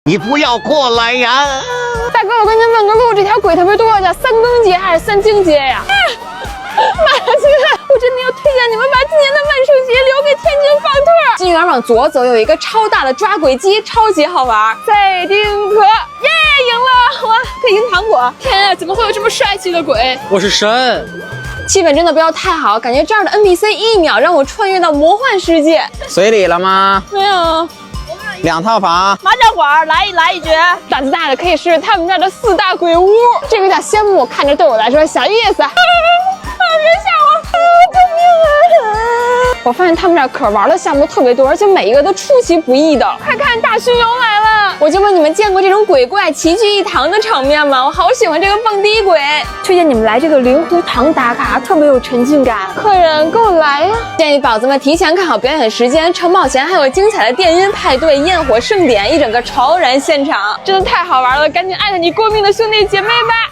你不要过来呀！大哥，我跟您问个路，这条轨特别多，叫三更街还是三经街呀？马哥，我真的要推荐你们把今年的万圣节留给天津方特。金园往左走有一个超大的抓轨机，超级好玩。再丁可，耶，赢了，我可以赢糖果。天啊，怎么会有这么帅气的鬼？我是神。气氛真的不要太好，感觉这儿的 NPC 一秒让我穿越到魔幻世界。随礼了吗？没有。 2套房，麻将馆来一局，胆子大的可以试试他们这儿的4大鬼屋。这个叫仙木，看着对我来说小意思。别吓我！救命啊！我发现他们这儿可玩的项目特别多，而且每一个都出其不意的。快看，大巡游来了！我就问你们见过这种鬼怪齐聚一堂的场面吗？我好喜欢这个蹦迪鬼，推荐你们来这个灵湖堂打卡，特别有沉浸感。客人跟我来呀！建议宝子们提前看好表演时间，城堡前还有精彩的电音派对、焰火盛典，一整个超燃现场，真的太好玩了！赶紧艾特你过命的兄弟姐妹吧！